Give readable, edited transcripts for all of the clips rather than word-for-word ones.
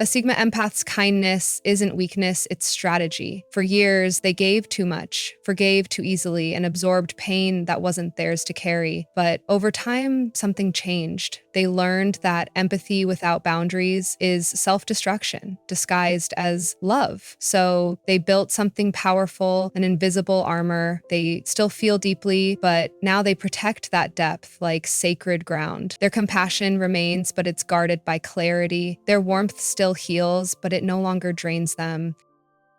A Sigma empath's kindness isn't weakness, it's strategy. For years, they gave too much, forgave too easily, and absorbed pain that wasn't theirs to carry. But over time, something changed. They learned that empathy without boundaries is self-destruction, disguised as love. So they built something powerful, an invisible armor. They still feel deeply, but now they protect that depth like sacred ground. Their compassion remains, but it's guarded by clarity. Their warmth still heals, but it no longer drains them.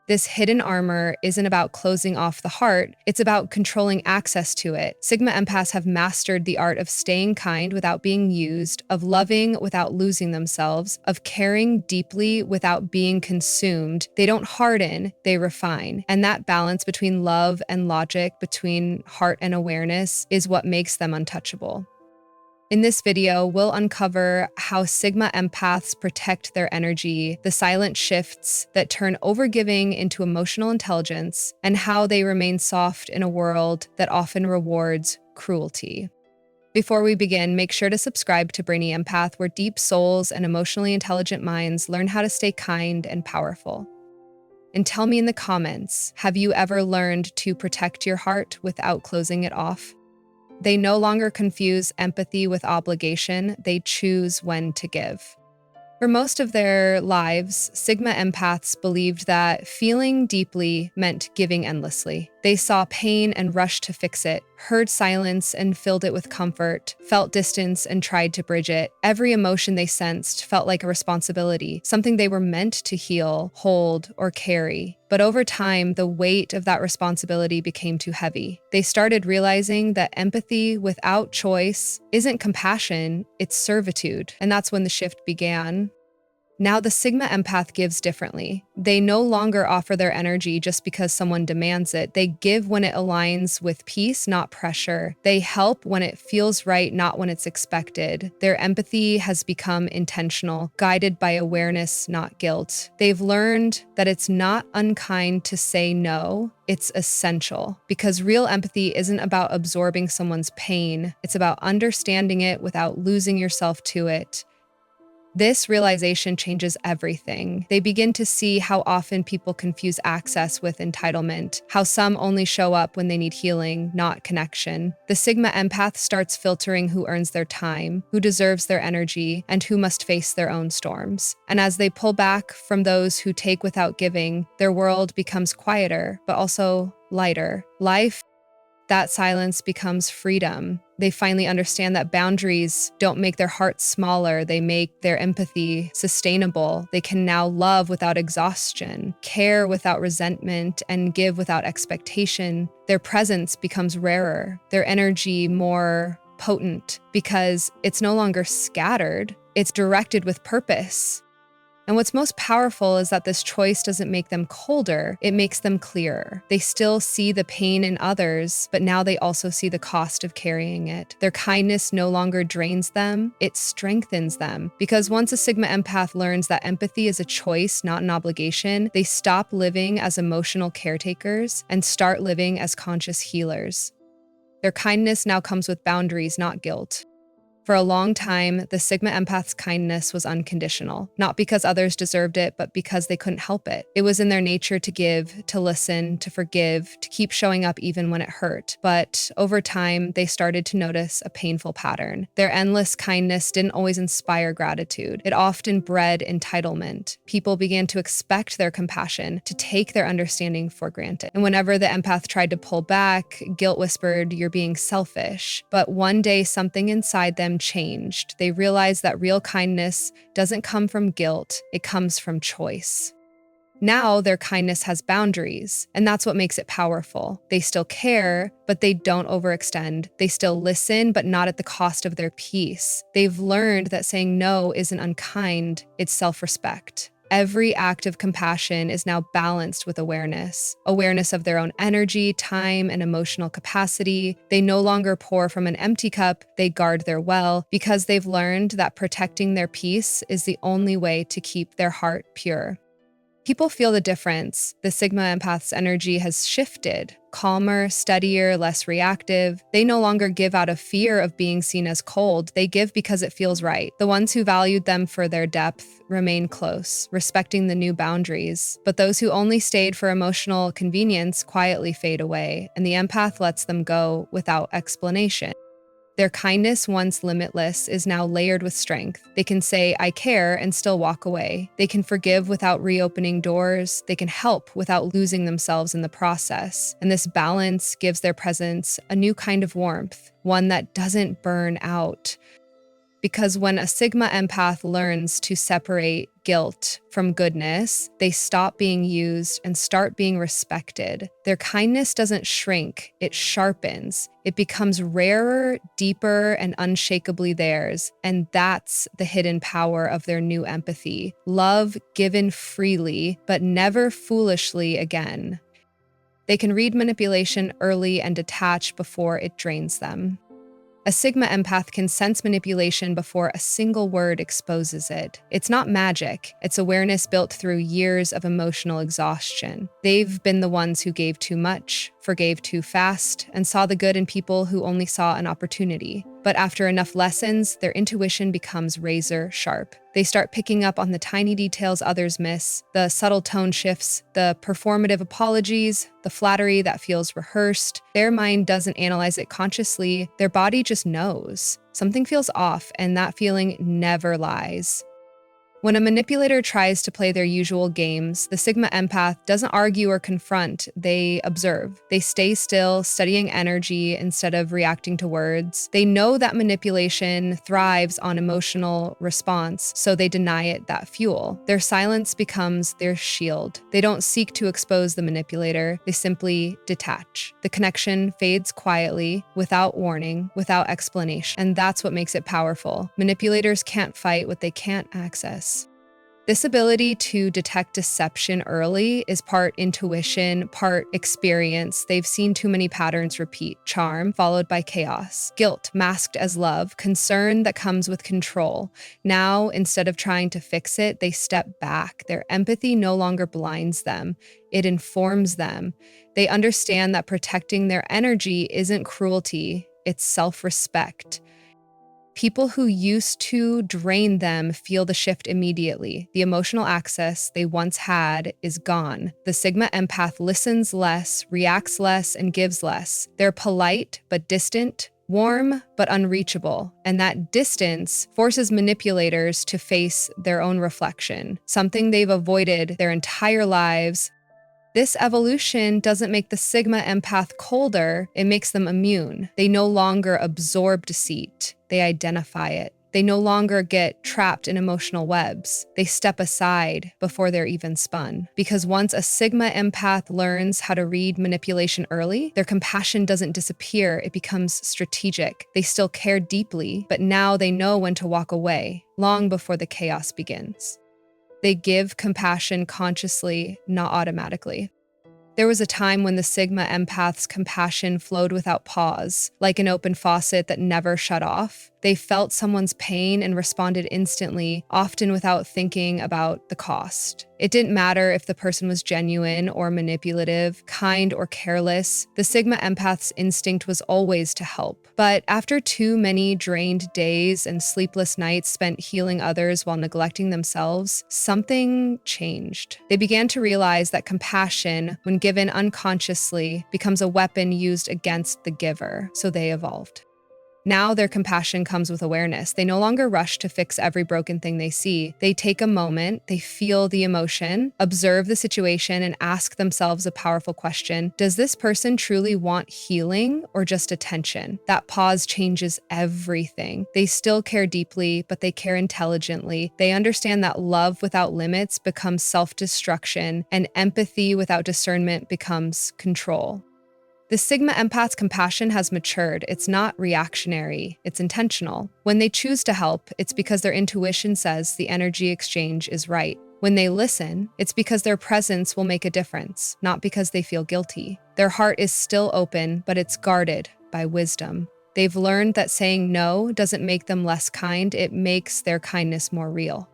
This hidden armor isn't about closing off the heart, it's about controlling access to it. Sigma empaths have mastered the art of staying kind without being used, of loving without losing themselves, of caring deeply without being consumed. They don't harden, they refine. And that balance between love and logic, between heart and awareness, is what makes them untouchable. In this video, we'll uncover how Sigma empaths protect their energy, the silent shifts that turn overgiving into emotional intelligence, and how they remain soft in a world that often rewards cruelty. Before we begin, make sure to subscribe to Brainy Empath, where deep souls and emotionally intelligent minds learn how to stay kind and powerful. And tell me in the comments, have you ever learned to protect your heart without closing it off? They no longer confuse empathy with obligation, they choose when to give. For most of their lives, Sigma empaths believed that feeling deeply meant giving endlessly. They saw pain and rushed to fix it, heard silence and filled it with comfort, felt distance and tried to bridge it. Every emotion they sensed felt like a responsibility, something they were meant to heal, hold, or carry. But over time, the weight of that responsibility became too heavy. They started realizing that empathy without choice isn't compassion, it's servitude. And that's when the shift began. Now the Sigma empath gives differently. They no longer offer their energy just because someone demands it. They give when it aligns with peace, not pressure. They help when it feels right, not when it's expected. Their empathy has become intentional, guided by awareness, not guilt. They've learned that it's not unkind to say no, it's essential. Because real empathy isn't about absorbing someone's pain, it's about understanding it without losing yourself to it. This realization changes everything. They begin to see how often people confuse access with entitlement, how some only show up when they need healing, not connection. The Sigma empath starts filtering who earns their time, who deserves their energy, and who must face their own storms. And as they pull back from those who take without giving, their world becomes quieter, but also lighter. That silence becomes freedom. They finally understand that boundaries don't make their hearts smaller, they make their empathy sustainable. They can now love without exhaustion, care without resentment, and give without expectation. Their presence becomes rarer, their energy more potent, because it's no longer scattered, it's directed with purpose. And what's most powerful is that this choice doesn't make them colder, it makes them clearer. They still see the pain in others, but now they also see the cost of carrying it. Their kindness no longer drains them, it strengthens them. Because once a Sigma empath learns that empathy is a choice, not an obligation, they stop living as emotional caretakers and start living as conscious healers. Their kindness now comes with boundaries, not guilt. For a long time, the Sigma empath's kindness was unconditional, not because others deserved it, but because they couldn't help it. It was in their nature to give, to listen, to forgive, to keep showing up even when it hurt. But over time, they started to notice a painful pattern. Their endless kindness didn't always inspire gratitude. It often bred entitlement. People began to expect their compassion, to take their understanding for granted. And whenever the empath tried to pull back, guilt whispered, "You're being selfish." But one day, something inside them changed. They realized that real kindness doesn't come from guilt, it comes from choice. Now their kindness has boundaries, and that's what makes it powerful. They still care, but they don't overextend. They still listen, but not at the cost of their peace. They've learned that saying no isn't unkind, it's self-respect. Every act of compassion is now balanced with awareness of their own energy, time, and emotional capacity. They no longer pour from an empty cup, they guard their well, because they've learned that protecting their peace is the only way to keep their heart pure. People feel the difference. The Sigma empath's energy has shifted. Calmer, steadier, less reactive. They no longer give out of fear of being seen as cold. They give because it feels right. The ones who valued them for their depth remain close, respecting the new boundaries. But those who only stayed for emotional convenience quietly fade away, and the empath lets them go without explanation. Their kindness, once limitless, is now layered with strength. They can say, "I care," and still walk away. They can forgive without reopening doors. They can help without losing themselves in the process. And this balance gives their presence a new kind of warmth, one that doesn't burn out. Because when a Sigma empath learns to separate guilt from goodness, they stop being used and start being respected. Their kindness doesn't shrink, it sharpens. It becomes rarer, deeper, and unshakably theirs. And that's the hidden power of their new empathy. Love given freely, but never foolishly again. They can read manipulation early and detach before it drains them. A Sigma empath can sense manipulation before a single word exposes it. It's not magic, it's awareness built through years of emotional exhaustion. They've been the ones who gave too much, forgave too fast, and saw the good in people who only saw an opportunity. But after enough lessons, their intuition becomes razor sharp. They start picking up on the tiny details others miss, the subtle tone shifts, the performative apologies, the flattery that feels rehearsed. Their mind doesn't analyze it consciously, their body just knows. Something feels off, and that feeling never lies. When a manipulator tries to play their usual games, the Sigma empath doesn't argue or confront, they observe. They stay still, studying energy instead of reacting to words. They know that manipulation thrives on emotional response, so they deny it that fuel. Their silence becomes their shield. They don't seek to expose the manipulator, they simply detach. The connection fades quietly, without warning, without explanation, and that's what makes it powerful. Manipulators can't fight what they can't access. This ability to detect deception early is part intuition, part experience. They've seen too many patterns repeat: charm followed by chaos, guilt masked as love, concern that comes with control. Now, instead of trying to fix it, they step back. Their empathy no longer blinds them, it informs them. They understand that protecting their energy isn't cruelty, it's self-respect. People who used to drain them feel the shift immediately. The emotional access they once had is gone. The Sigma empath listens less, reacts less, and gives less. They're polite but distant, warm but unreachable. And that distance forces manipulators to face their own reflection, something they've avoided their entire lives. This evolution doesn't make the Sigma empath colder, it makes them immune. They no longer absorb deceit, they identify it. They no longer get trapped in emotional webs. They step aside before they're even spun. Because once a Sigma empath learns how to read manipulation early, their compassion doesn't disappear, it becomes strategic. They still care deeply, but now they know when to walk away, long before the chaos begins. They give compassion consciously, not automatically. There was a time when the Sigma empath's compassion flowed without pause, like an open faucet that never shut off. They felt someone's pain and responded instantly, often without thinking about the cost. It didn't matter if the person was genuine or manipulative, kind or careless. The Sigma empath's instinct was always to help. But after too many drained days and sleepless nights spent healing others while neglecting themselves, something changed. They began to realize that compassion, when given unconsciously, becomes a weapon used against the giver, so they evolved. Now their compassion comes with awareness. They no longer rush to fix every broken thing they see. They take a moment, they feel the emotion, observe the situation, and ask themselves a powerful question. Does this person truly want healing or just attention? That pause changes everything. They still care deeply, but they care intelligently. They understand that love without limits becomes self-destruction, and empathy without discernment becomes control. The Sigma empath's compassion has matured. It's not reactionary, it's intentional. When they choose to help, it's because their intuition says the energy exchange is right. When they listen, it's because their presence will make a difference, not because they feel guilty. Their heart is still open, but it's guarded by wisdom. They've learned that saying no doesn't make them less kind, it makes their kindness more real.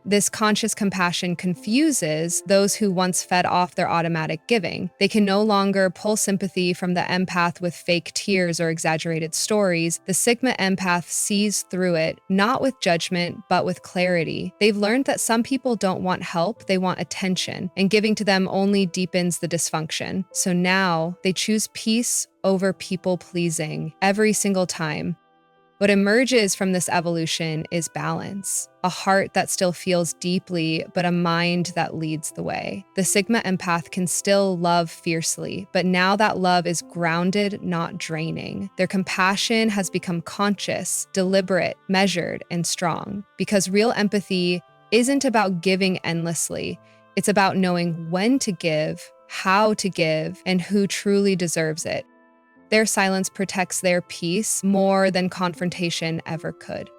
This conscious compassion confuses those who once fed off their automatic giving. They can no longer pull sympathy from the empath with fake tears or exaggerated stories. The Sigma empath sees through it, not with judgment, but with clarity. They've learned that some people don't want help, they want attention, and giving to them only deepens the dysfunction. So now they choose peace over people pleasing every single time. What emerges from this evolution is balance, a heart that still feels deeply, but a mind that leads the way. The Sigma empath can still love fiercely, but now that love is grounded, not draining. Their compassion has become conscious, deliberate, measured, and strong. Because real empathy isn't about giving endlessly. It's about knowing when to give, how to give, and who truly deserves it. Their silence protects their peace more than confrontation ever could.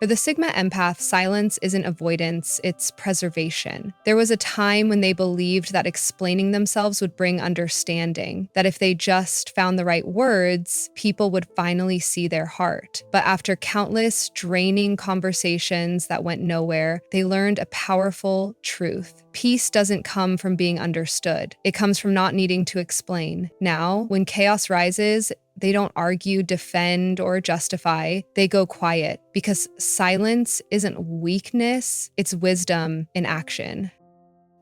For the Sigma empath, silence isn't avoidance, it's preservation. There was a time when they believed that explaining themselves would bring understanding, that if they just found the right words, people would finally see their heart. But after countless draining conversations that went nowhere, they learned a powerful truth. Peace doesn't come from being understood. It comes from not needing to explain. Now, when chaos rises, they don't argue, defend, or justify. They go quiet because silence isn't weakness, it's wisdom in action.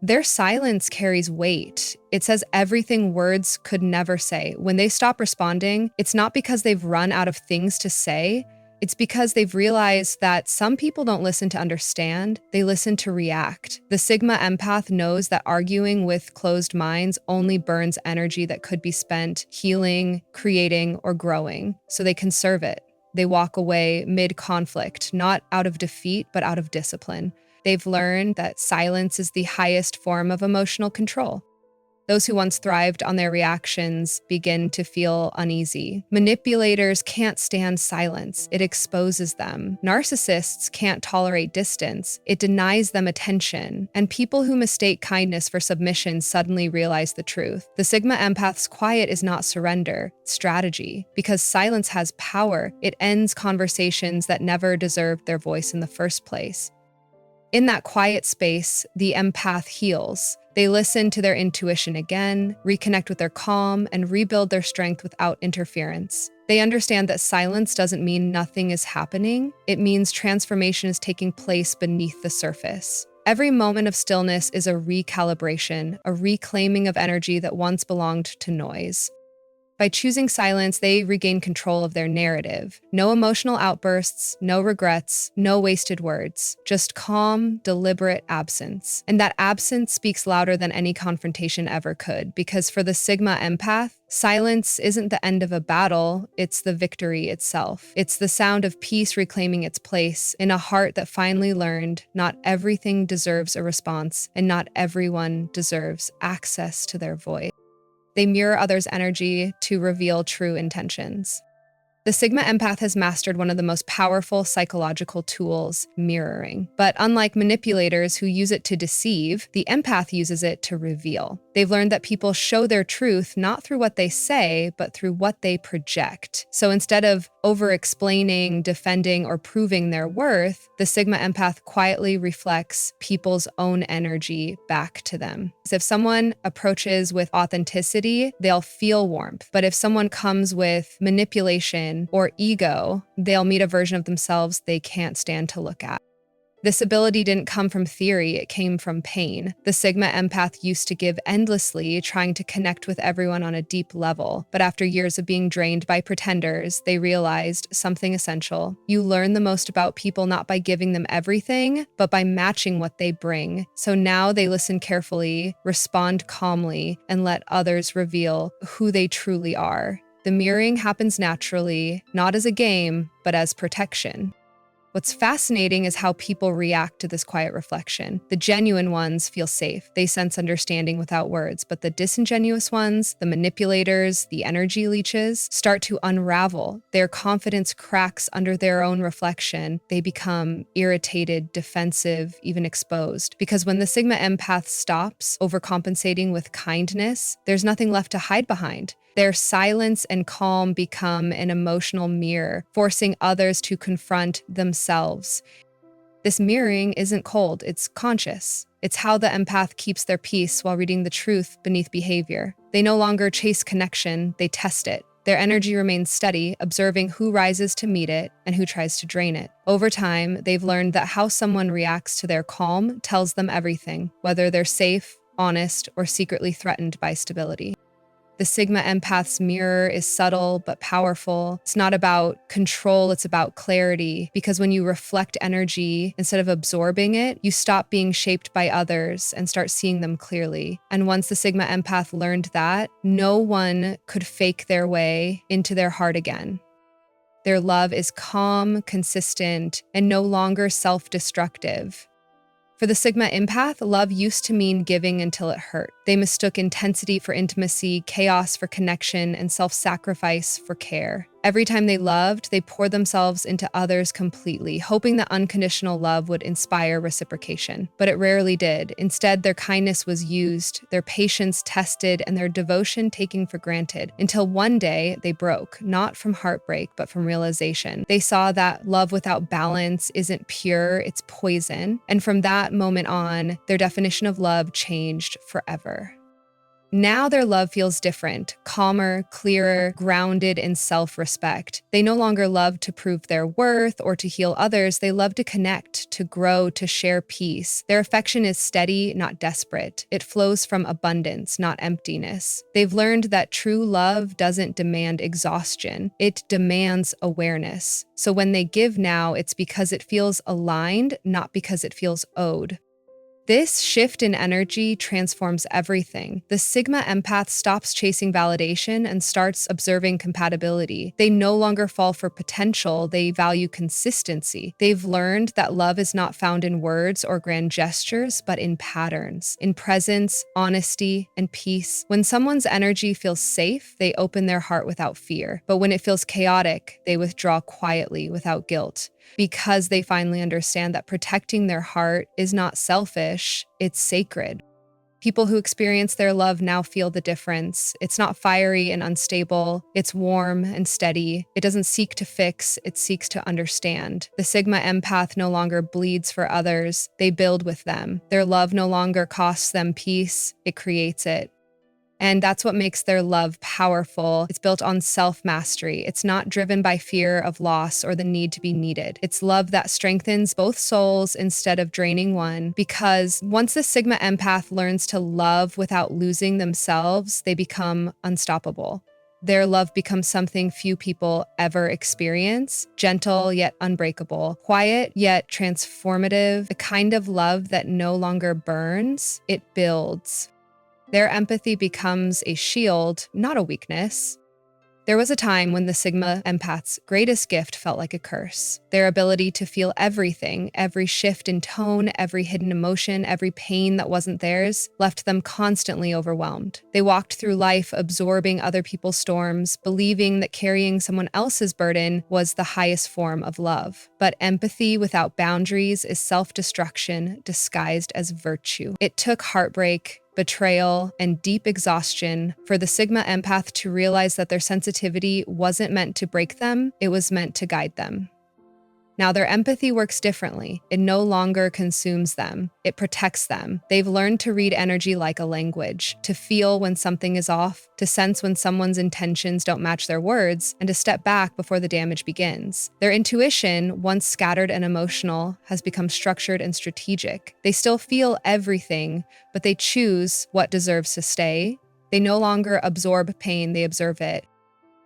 Their silence carries weight. It says everything words could never say. When they stop responding, it's not because they've run out of things to say. It's because they've realized that some people don't listen to understand, they listen to react. The Sigma empath knows that arguing with closed minds only burns energy that could be spent healing, creating, or growing, so they conserve it. They walk away mid-conflict, not out of defeat, but out of discipline. They've learned that silence is the highest form of emotional control. Those who once thrived on their reactions begin to feel uneasy. Manipulators can't stand silence. It exposes them. Narcissists can't tolerate distance. It denies them attention. And people who mistake kindness for submission suddenly realize the truth. The Sigma empath's quiet is not surrender, it's strategy. Because silence has power, it ends conversations that never deserved their voice in the first place. In that quiet space, the empath heals. They listen to their intuition again, reconnect with their calm, and rebuild their strength without interference. They understand that silence doesn't mean nothing is happening. It means transformation is taking place beneath the surface. Every moment of stillness is a recalibration, a reclaiming of energy that once belonged to noise. By choosing silence, they regain control of their narrative. No emotional outbursts, no regrets, no wasted words, just calm, deliberate absence. And that absence speaks louder than any confrontation ever could, because for the Sigma empath, silence isn't the end of a battle, it's the victory itself. It's the sound of peace reclaiming its place in a heart that finally learned not everything deserves a response, and not everyone deserves access to their voice. They mirror others' energy to reveal true intentions. The Sigma empath has mastered one of the most powerful psychological tools, mirroring. But unlike manipulators who use it to deceive, the empath uses it to reveal. They've learned that people show their truth not through what they say, but through what they project. So instead of over-explaining, defending, or proving their worth, the Sigma empath quietly reflects people's own energy back to them. So if someone approaches with authenticity, they'll feel warmth. But if someone comes with manipulation or ego, they'll meet a version of themselves they can't stand to look at. This ability didn't come from theory, it came from pain. The Sigma empath used to give endlessly, trying to connect with everyone on a deep level. But after years of being drained by pretenders, they realized something essential. You learn the most about people not by giving them everything, but by matching what they bring. So now they listen carefully, respond calmly, and let others reveal who they truly are. The mirroring happens naturally, not as a game, but as protection. What's fascinating is how people react to this quiet reflection. The genuine ones feel safe. They sense understanding without words, but the disingenuous ones, the manipulators, the energy leeches, start to unravel. Their confidence cracks under their own reflection. They become irritated, defensive, even exposed. Because when the Sigma empath stops overcompensating with kindness, there's nothing left to hide behind. Their silence and calm become an emotional mirror, forcing others to confront themselves. This mirroring isn't cold, it's conscious. It's how the empath keeps their peace while reading the truth beneath behavior. They no longer chase connection, they test it. Their energy remains steady, observing who rises to meet it and who tries to drain it. Over time, they've learned that how someone reacts to their calm tells them everything, whether they're safe, honest, or secretly threatened by stability. The Sigma empath's mirror is subtle but powerful. It's not about control, it's about clarity. Because when you reflect energy instead of absorbing it, you stop being shaped by others and start seeing them clearly. And once the Sigma empath learned that, no one could fake their way into their heart again. Their love is calm, consistent, and no longer self-destructive. For the Sigma empath, love used to mean giving until it hurt. They mistook intensity for intimacy, chaos for connection, and self-sacrifice for care. Every time they loved, they poured themselves into others completely, hoping that unconditional love would inspire reciprocation. But it rarely did. Instead, their kindness was used, their patience tested, and their devotion taken for granted, until one day they broke, not from heartbreak, but from realization. They saw that love without balance isn't pure, it's poison. And from that moment on, their definition of love changed forever. Now their love feels different, calmer, clearer, grounded in self-respect. They no longer love to prove their worth or to heal others. They love to connect, to grow, to share peace. Their affection is steady, not desperate. It flows from abundance, not emptiness. They've learned that true love doesn't demand exhaustion. It demands awareness. So when they give now, it's because it feels aligned, not because it feels owed. This shift in energy transforms everything. The Sigma empath stops chasing validation and starts observing compatibility. They no longer fall for potential, they value consistency. They've learned that love is not found in words or grand gestures, but in patterns, in presence, honesty, and peace. When someone's energy feels safe, they open their heart without fear. But when it feels chaotic, they withdraw quietly without guilt. Because they finally understand that protecting their heart is not selfish, it's sacred. People who experience their love now feel the difference. It's not fiery and unstable, it's warm and steady. It doesn't seek to fix, it seeks to understand. The Sigma empath no longer bleeds for others, they build with them. Their love no longer costs them peace, it creates it. And that's what makes their love powerful. It's built on self-mastery. It's not driven by fear of loss or the need to be needed. It's love that strengthens both souls instead of draining one. Because once the Sigma empath learns to love without losing themselves, they become unstoppable. Their love becomes something few people ever experience, gentle yet unbreakable, quiet yet transformative, the kind of love that no longer burns, it builds. Their empathy becomes a shield, not a weakness. There was a time when the Sigma empath's greatest gift felt like a curse. Their ability to feel everything, every shift in tone, every hidden emotion, every pain that wasn't theirs, left them constantly overwhelmed. They walked through life absorbing other people's storms, believing that carrying someone else's burden was the highest form of love. But empathy without boundaries is self-destruction disguised as virtue. It took heartbreak, betrayal, and deep exhaustion for the Sigma empath to realize that their sensitivity wasn't meant to break them, it was meant to guide them. Now, their empathy works differently. It no longer consumes them. It protects them. They've learned to read energy like a language, to feel when something is off, to sense when someone's intentions don't match their words, and to step back before the damage begins. Their intuition, once scattered and emotional, has become structured and strategic. They still feel everything, but they choose what deserves to stay. They no longer absorb pain, they observe it.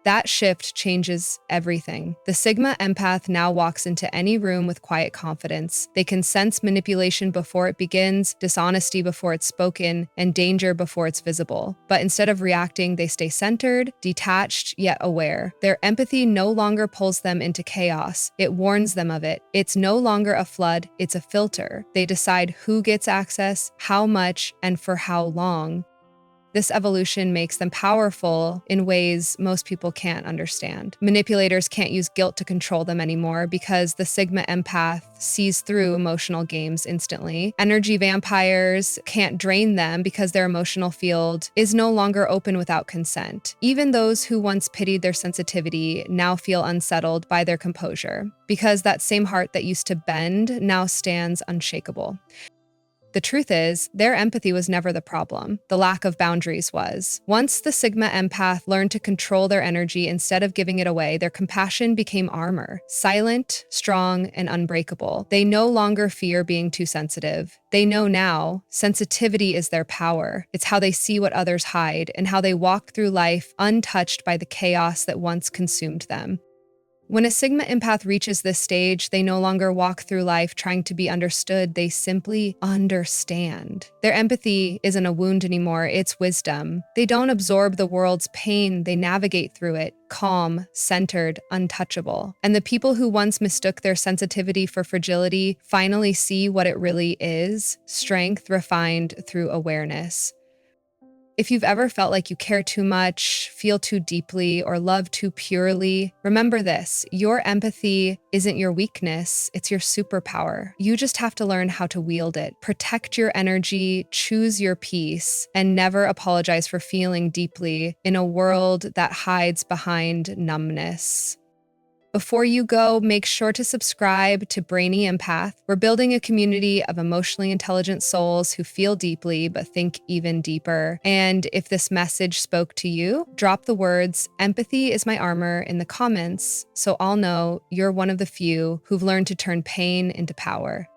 That shift changes everything. The Sigma empath now walks into any room with quiet confidence. They can sense manipulation before it begins, dishonesty before it's spoken, and danger before it's visible. But instead of reacting, they stay centered, detached, yet aware. Their empathy no longer pulls them into chaos. It warns them of it. It's no longer a flood, it's a filter. They decide who gets access, how much, and for how long. This evolution makes them powerful in ways most people can't understand. Manipulators can't use guilt to control them anymore because the Sigma empath sees through emotional games instantly. Energy vampires can't drain them because their emotional field is no longer open without consent. Even those who once pitied their sensitivity now feel unsettled by their composure because that same heart that used to bend now stands unshakable. The truth is, their empathy was never the problem. The lack of boundaries was. Once the Sigma empath learned to control their energy instead of giving it away, their compassion became armor. Silent, strong, and unbreakable. They no longer fear being too sensitive. They know now sensitivity is their power. It's how they see what others hide and how they walk through life untouched by the chaos that once consumed them. When a Sigma empath reaches this stage, they no longer walk through life trying to be understood, they simply understand. Their empathy isn't a wound anymore, it's wisdom. They don't absorb the world's pain, they navigate through it, calm, centered, untouchable. And the people who once mistook their sensitivity for fragility finally see what it really is: strength refined through awareness. If you've ever felt like you care too much, feel too deeply, or love too purely, remember this: your empathy isn't your weakness, it's your superpower. You just have to learn how to wield it. Protect your energy, choose your peace, and never apologize for feeling deeply in a world that hides behind numbness. Before you go, make sure to subscribe to Brainy Empath. We're building a community of emotionally intelligent souls who feel deeply but think even deeper. And if this message spoke to you, drop the words "empathy is my armor" in the comments so I'll know you're one of the few who've learned to turn pain into power.